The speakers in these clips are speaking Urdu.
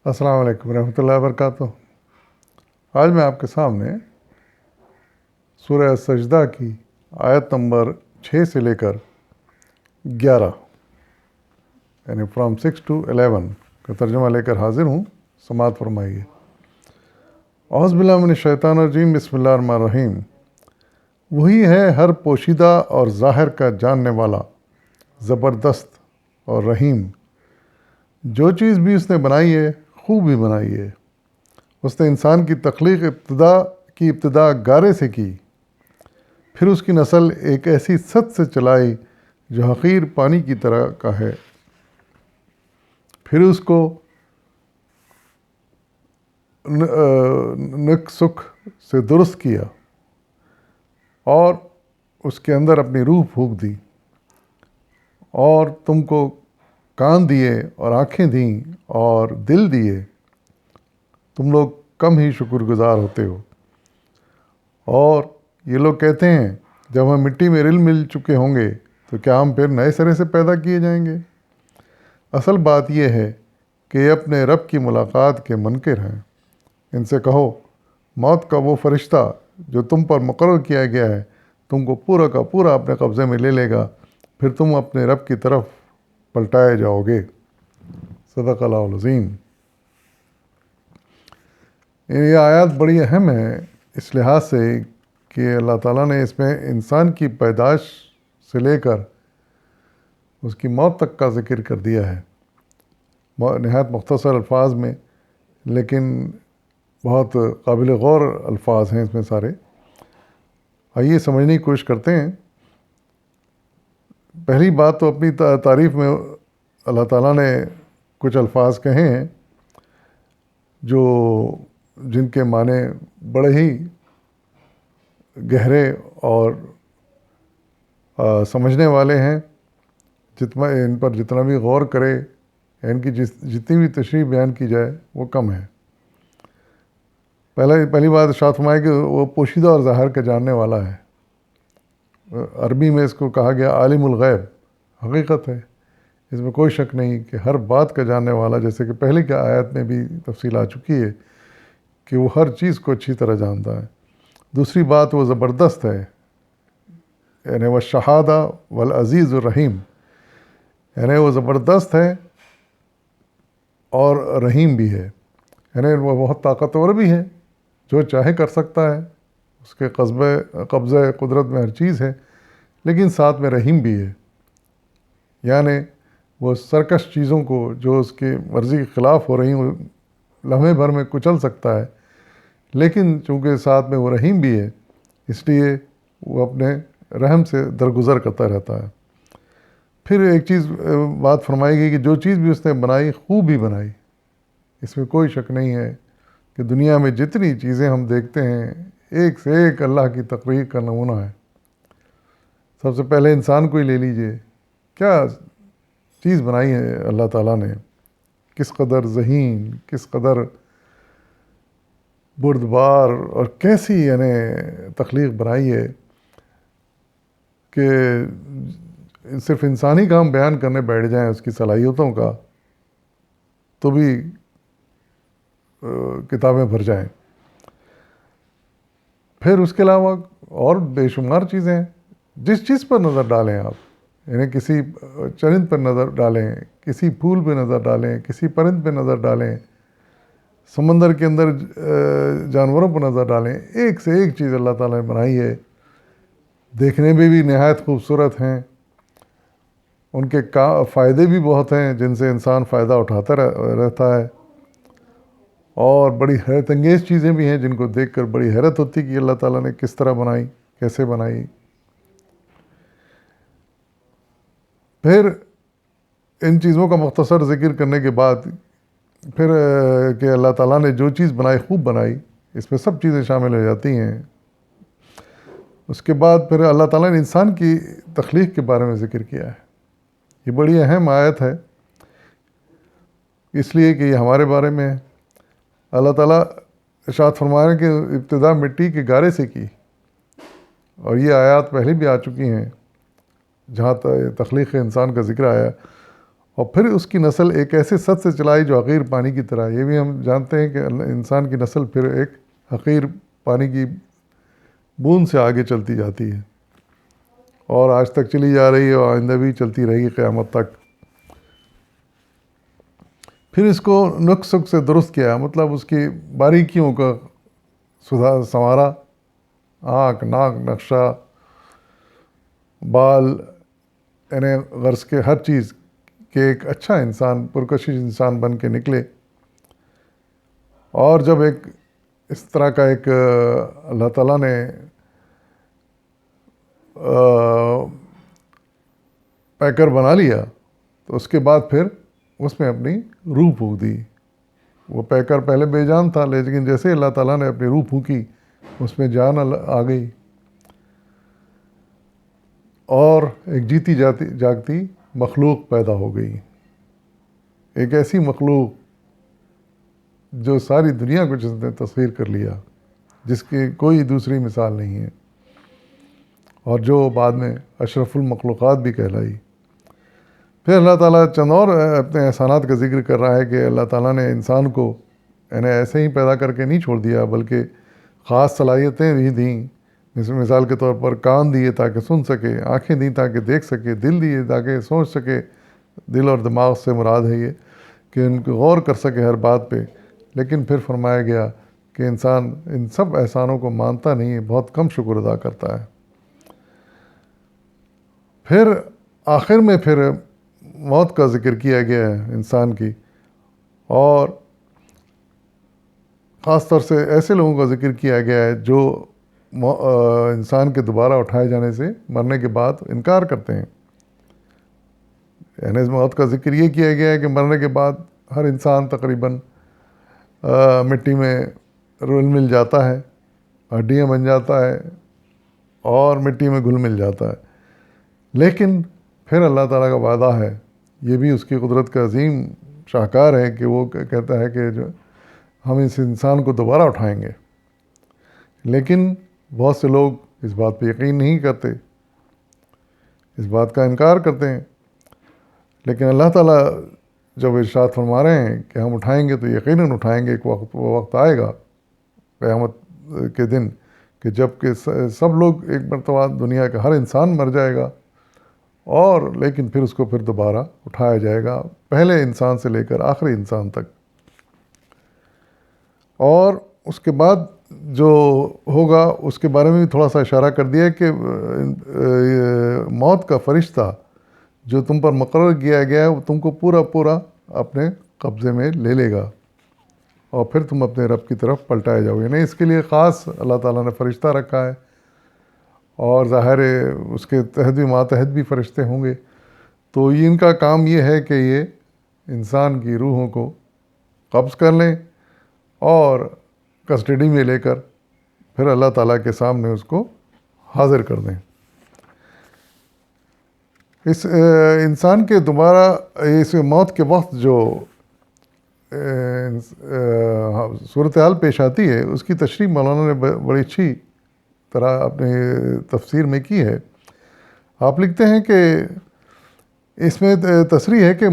السلام علیکم ورحمۃ اللہ وبرکاتہ۔ آج میں آپ کے سامنے سورہ سجدہ کی آیت نمبر 6 سے لے کر 11 یعنی فرام 6 to 11 کا ترجمہ لے کر حاضر ہوں، سماعت فرمائیے۔ اعوذ باللہ من الشیطان الرجیم، بسم اللہ الرحمن الرحیم۔ وہی ہے ہر پوشیدہ اور ظاہر کا جاننے والا، زبردست اور رحیم۔ جو چیز بھی اس نے بنائی ہے خوب ہی بنائی ہے۔ اس نے انسان کی تخلیق ابتدا گارے سے کی، پھر اس کی نسل ایک ایسی سط سے چلائی جو حقیر پانی کی طرح کا ہے، پھر اس کو نک سکھ سے درست کیا اور اس کے اندر اپنی روح پھونک دی، اور تم کو کان دیے اور آنکھیں دیں اور دل دیے۔ تم لوگ کم ہی شکر گزار ہوتے ہو۔ اور یہ لوگ کہتے ہیں جب ہم مٹی میں رل مل چکے ہوں گے تو کیا ہم پھر نئے سرے سے پیدا کیے جائیں گے؟ اصل بات یہ ہے کہ یہ اپنے رب کی ملاقات کے منکر ہیں۔ ان سے کہو، موت کا وہ فرشتہ جو تم پر مقرر کیا گیا ہے تم کو پورا کا پورا اپنے قبضے میں لے لے گا، پھر تم اپنے رب کی طرف پلٹائے جاؤ گے۔ صدق اللہ العظیم۔ یہ آیات بڑی اہم ہے اس لحاظ سے کہ اللہ تعالیٰ نے اس میں انسان کی پیدائش سے لے کر اس کی موت تک کا ذکر کر دیا ہے، نہایت مختصر الفاظ میں، لیکن بہت قابل غور الفاظ ہیں اس میں سارے۔ آئیے سمجھنے کی کوشش کرتے ہیں۔ پہلی بات تو اپنی تعریف میں اللہ تعالیٰ نے کچھ الفاظ کہے ہیں جن کے معنی بڑے ہی گہرے اور سمجھنے والے ہیں۔ ان پر جتنا بھی غور کرے، ان کی جتنی بھی تشریح بیان کی جائے وہ کم ہے۔ پہلی بات ارشاد فرمائے کہ وہ پوشیدہ اور ظاہر کا جاننے والا ہے۔ عربی میں اس کو کہا گیا عالم الغیب۔ حقیقت ہے، اس میں کوئی شک نہیں کہ ہر بات کا جاننے والا، جیسے کہ پہلے کی آیت میں بھی تفصیل آ چکی ہے کہ وہ ہر چیز کو اچھی طرح جانتا ہے۔ دوسری بات، وہ زبردست ہے، یعنی وہ شہادہ والعزیز الرحیم، یعنی وہ زبردست ہے اور رحیم بھی ہے، یعنی وہ بہت طاقتور بھی ہے، جو چاہے کر سکتا ہے، اس کے قبضہ قدرت میں ہر چیز ہے، لیکن ساتھ میں رحیم بھی ہے، یعنی وہ سرکش چیزوں کو جو اس کی مرضی کے خلاف ہو رہی ہیں لمحے بھر میں کچل سکتا ہے، لیکن چونکہ ساتھ میں وہ رحیم بھی ہے اس لیے وہ اپنے رحم سے درگزر کرتا رہتا ہے۔ پھر ایک بات فرمائی گئی کہ جو چیز بھی اس نے بنائی خوب ہی بنائی۔ اس میں کوئی شک نہیں ہے کہ دنیا میں جتنی چیزیں ہم دیکھتے ہیں ایک سے ایک اللہ کی تخلیق کا نمونہ ہے۔ سب سے پہلے انسان کو ہی لے لیجئے، کیا چیز بنائی ہے اللہ تعالیٰ نے، کس قدر ذہین، کس قدر بردبار اور کیسی یعنی تخلیق بنائی ہے کہ صرف انسانی کام بیان کرنے بیٹھ جائیں اس کی صلاحیتوں کا تو بھی کتابیں بھر جائیں۔ پھر اس کے علاوہ اور بے شمار چیزیں ہیں، جس چیز پر نظر ڈالیں آپ، یعنی کسی چرند پر نظر ڈالیں، کسی پھول پہ نظر ڈالیں، کسی پرند پہ نظر ڈالیں، سمندر کے اندر جانوروں پر نظر ڈالیں، ایک سے ایک چیز اللہ تعالیٰ نے بنائی ہے، دیکھنے میں بھی نہایت خوبصورت ہیں، ان کے فائدے بھی بہت ہیں جن سے انسان فائدہ اٹھاتا رہتا ہے، اور بڑی حیرت انگیز چیزیں بھی ہیں جن کو دیکھ کر بڑی حیرت ہوتی کہ اللہ تعالیٰ نے کس طرح بنائی، کیسے بنائی۔ پھر ان چیزوں کا مختصر ذکر کرنے کے بعد پھر کہ اللہ تعالیٰ نے جو چیز بنائی خوب بنائی، اس میں سب چیزیں شامل ہو جاتی ہیں۔ اس کے بعد پھر اللہ تعالیٰ نے انسان کی تخلیق کے بارے میں ذکر کیا ہے۔ یہ بڑی اہم آیت ہے اس لیے کہ یہ ہمارے بارے میں ہے۔ اللہ تعالیٰ ارشاد فرما رہے ہیں کہ ابتدا مٹی کے گارے سے کی، اور یہ آیات پہلے بھی آ چکی ہیں جہاں تخلیق انسان کا ذکر آیا، اور پھر اس کی نسل ایک ایسے سط سے چلائی جو حقیر پانی کی طرح. یہ بھی ہم جانتے ہیں کہ انسان کی نسل پھر ایک حقیر پانی کی بوند سے آگے چلتی جاتی ہے، اور آج تک چلی جا رہی ہے اور آئندہ بھی چلتی رہے گی قیامت تک. پھر اس کو نقص سے درست کیا، مطلب اس کی باریکیوں کا سنوارا، آنکھ، ناک، نقشہ، بال، یعنی غرض کے ہر چیز کہ ایک اچھا انسان، پرکشش انسان بن کے نکلے. اور جب ایک اس طرح کا ایک اللہ تعالیٰ نے پیکر بنا لیا تو اس کے بعد پھر اس میں اپنی روح پھونک دی. وہ پیکر پہلے بے جان تھا، لیکن جیسے اللہ تعالیٰ نے اپنی روح پھونکی اس میں جان آ گئی، اور ایک جیتی جاگتی مخلوق پیدا ہو گئی. ایک ایسی مخلوق جو ساری دنیا کو جس نے تسخیر کر لیا، جس کی کوئی دوسری مثال نہیں ہے، اور جو بعد میں اشرف المخلوقات بھی کہلائی. پھر اللہ تعالیٰ چند اور اپنے احسانات کا ذکر کر رہا ہے کہ اللہ تعالیٰ نے انسان کو یعنی ایسے ہی پیدا کر کے نہیں چھوڑ دیا، بلکہ خاص صلاحیتیں بھی دیں. مثال کے طور پر کان دیے تاکہ سن سکے، آنکھیں دیں تاکہ دیکھ سکے، دل دیے تاکہ سوچ سکے. دل اور دماغ سے مراد ہے یہ کہ ان کو غور کر سکے ہر بات پہ. لیکن پھر فرمایا گیا کہ انسان ان سب احسانوں کو مانتا نہیں ہے، بہت کم شکر ادا کرتا ہے. پھر آخر میں پھر موت کا ذکر کیا گیا ہے انسان کی، اور خاص طور سے ایسے لوگوں کا ذکر کیا گیا ہے جو انسان کے دوبارہ اٹھائے جانے سے مرنے کے بعد انکار کرتے ہیں. یعنی اس موت کا ذکر یہ کیا گیا ہے کہ مرنے کے بعد ہر انسان تقریباً مٹی میں رول مل جاتا ہے، ہڈیاں بن جاتا ہے اور مٹی میں گھل مل جاتا ہے. لیکن پھر اللہ تعالیٰ کا وعدہ ہے، یہ بھی اس کی قدرت کا عظیم شاہکار ہے کہ وہ کہتا ہے کہ جو ہم اس انسان کو دوبارہ اٹھائیں گے. لیکن بہت سے لوگ اس بات پہ یقین نہیں کرتے، اس بات کا انکار کرتے ہیں. لیکن اللہ تعالیٰ جب ارشاد فرما رہے ہیں کہ ہم اٹھائیں گے تو یقیناً اٹھائیں گے. ایک وہ وقت آئے گا قیامت کے دن کہ جب کہ سب لوگ ایک مرتبہ دنیا کا ہر انسان مر جائے گا، اور لیکن پھر اس کو پھر دوبارہ اٹھایا جائے گا، پہلے انسان سے لے کر آخری انسان تک. اور اس کے بعد جو ہوگا اس کے بارے میں بھی تھوڑا سا اشارہ کر دیا کہ موت کا فرشتہ جو تم پر مقرر کیا گیا ہے وہ تم کو پورا اپنے قبضے میں لے لے گا، اور پھر تم اپنے رب کی طرف پلٹائے جاؤ گے. نہیں، اس کے لیے خاص اللہ تعالیٰ نے فرشتہ رکھا ہے، اور ظاہر اس کے تحت بھی ماتحت بھی فرشتے ہوں گے. تو ان کا کام یہ ہے کہ یہ انسان کی روحوں کو قبض کر لیں اور کسٹڈی میں لے کر پھر اللہ تعالیٰ کے سامنے اس کو حاضر کر دیں. اس انسان کے دوبارہ اس موت کے وقت جو صورتحال پیش آتی ہے اس کی تشریح مولانا نے بڑی اچھی طرح اپنی تفسیر میں کی ہے. آپ لکھتے ہیں کہ اس میں تصریح ہے کہ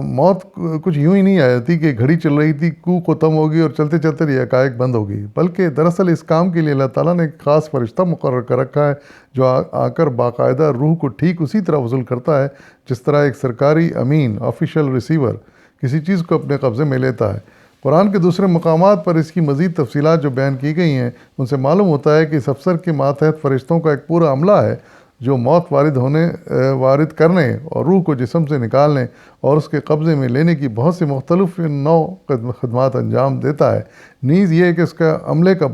موت کچھ یوں ہی نہیں آ جاتی کہ گھڑی چل رہی تھی، ختم ہوگی اور چلتے چلتے یکایک بند ہوگی، بلکہ دراصل اس کام کے لیے اللہ تعالیٰ نے ایک خاص فرشتہ مقرر کر رکھا ہے جو آ کر باقاعدہ روح کو ٹھیک اسی طرح وصول کرتا ہے جس طرح ایک سرکاری امین آفیشیل ریسیور کسی چیز کو اپنے قبضے میں لیتا ہے. قرآن کے دوسرے مقامات پر اس کی مزید تفصیلات جو بیان کی گئی ہیں ان سے معلوم ہوتا ہے کہ اس افسر کے ماتحت فرشتوں کا ایک پورا عملہ ہے جو موت وارد کرنے اور روح کو جسم سے نکالنے اور اس کے قبضے میں لینے کی بہت سی مختلف نوع خدمات انجام دیتا ہے. نیز یہ ہے کہ اس عملے کا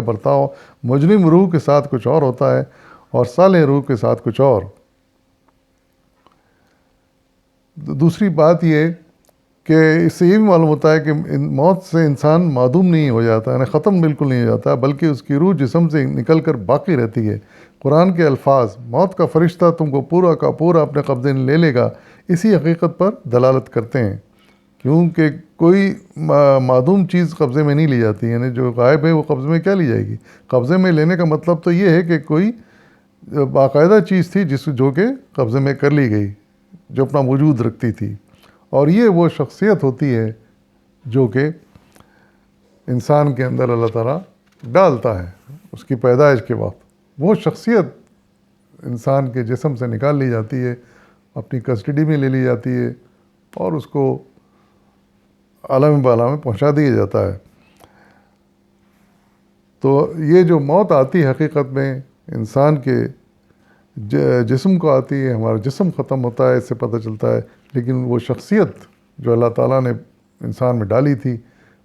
برتاؤ مجرم روح کے ساتھ کچھ اور ہوتا ہے اور صالح روح کے ساتھ کچھ اور. دوسری بات یہ کہ اس سے یہ بھی معلوم ہوتا ہے کہ موت سے انسان معدوم نہیں ہو جاتا، یعنی ختم بالکل نہیں ہو جاتا، بلکہ اس کی روح جسم سے نکل کر باقی رہتی ہے. قرآن کے الفاظ موت کا فرشتہ تم کو پورا کا پورا اپنے قبضے میں لے لے گا اسی حقیقت پر دلالت کرتے ہیں، کیونکہ کوئی معدوم چیز قبضے میں نہیں لی جاتی، یعنی جو غائب ہے وہ قبضے میں کیا لی جائے گی. قبضے میں لینے کا مطلب تو یہ ہے کہ کوئی باقاعدہ چیز تھی جو کہ قبضے میں کر لی گئی، جو اپنا وجود رکھتی تھی. اور یہ وہ شخصیت ہوتی ہے جو کہ انسان کے اندر اللہ تعالیٰ ڈالتا ہے اس کی پیدائش کے وقت. وہ شخصیت انسان کے جسم سے نکال لی جاتی ہے، اپنی کسٹڈی میں لے لی جاتی ہے اور اس کو عالم بالا میں پہنچا دیا جاتا ہے. تو یہ جو موت آتی ہے حقیقت میں انسان کے جسم کو آتی ہے، ہمارا جسم ختم ہوتا ہے، اس سے پتہ چلتا ہے، لیکن وہ شخصیت جو اللہ تعالیٰ نے انسان میں ڈالی تھی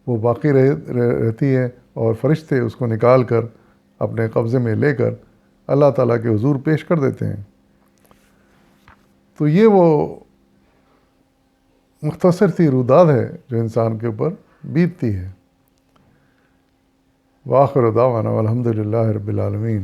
وہ باقی رہتی ہے، اور فرشتے اس کو نکال کر اپنے قبضے میں لے کر اللہ تعالیٰ کے حضور پیش کر دیتے ہیں. تو یہ وہ مختصر سی روداد ہے جو انسان کے اوپر بیتتی ہے. وآخر دعوانا والحمد للہ رب العالمین.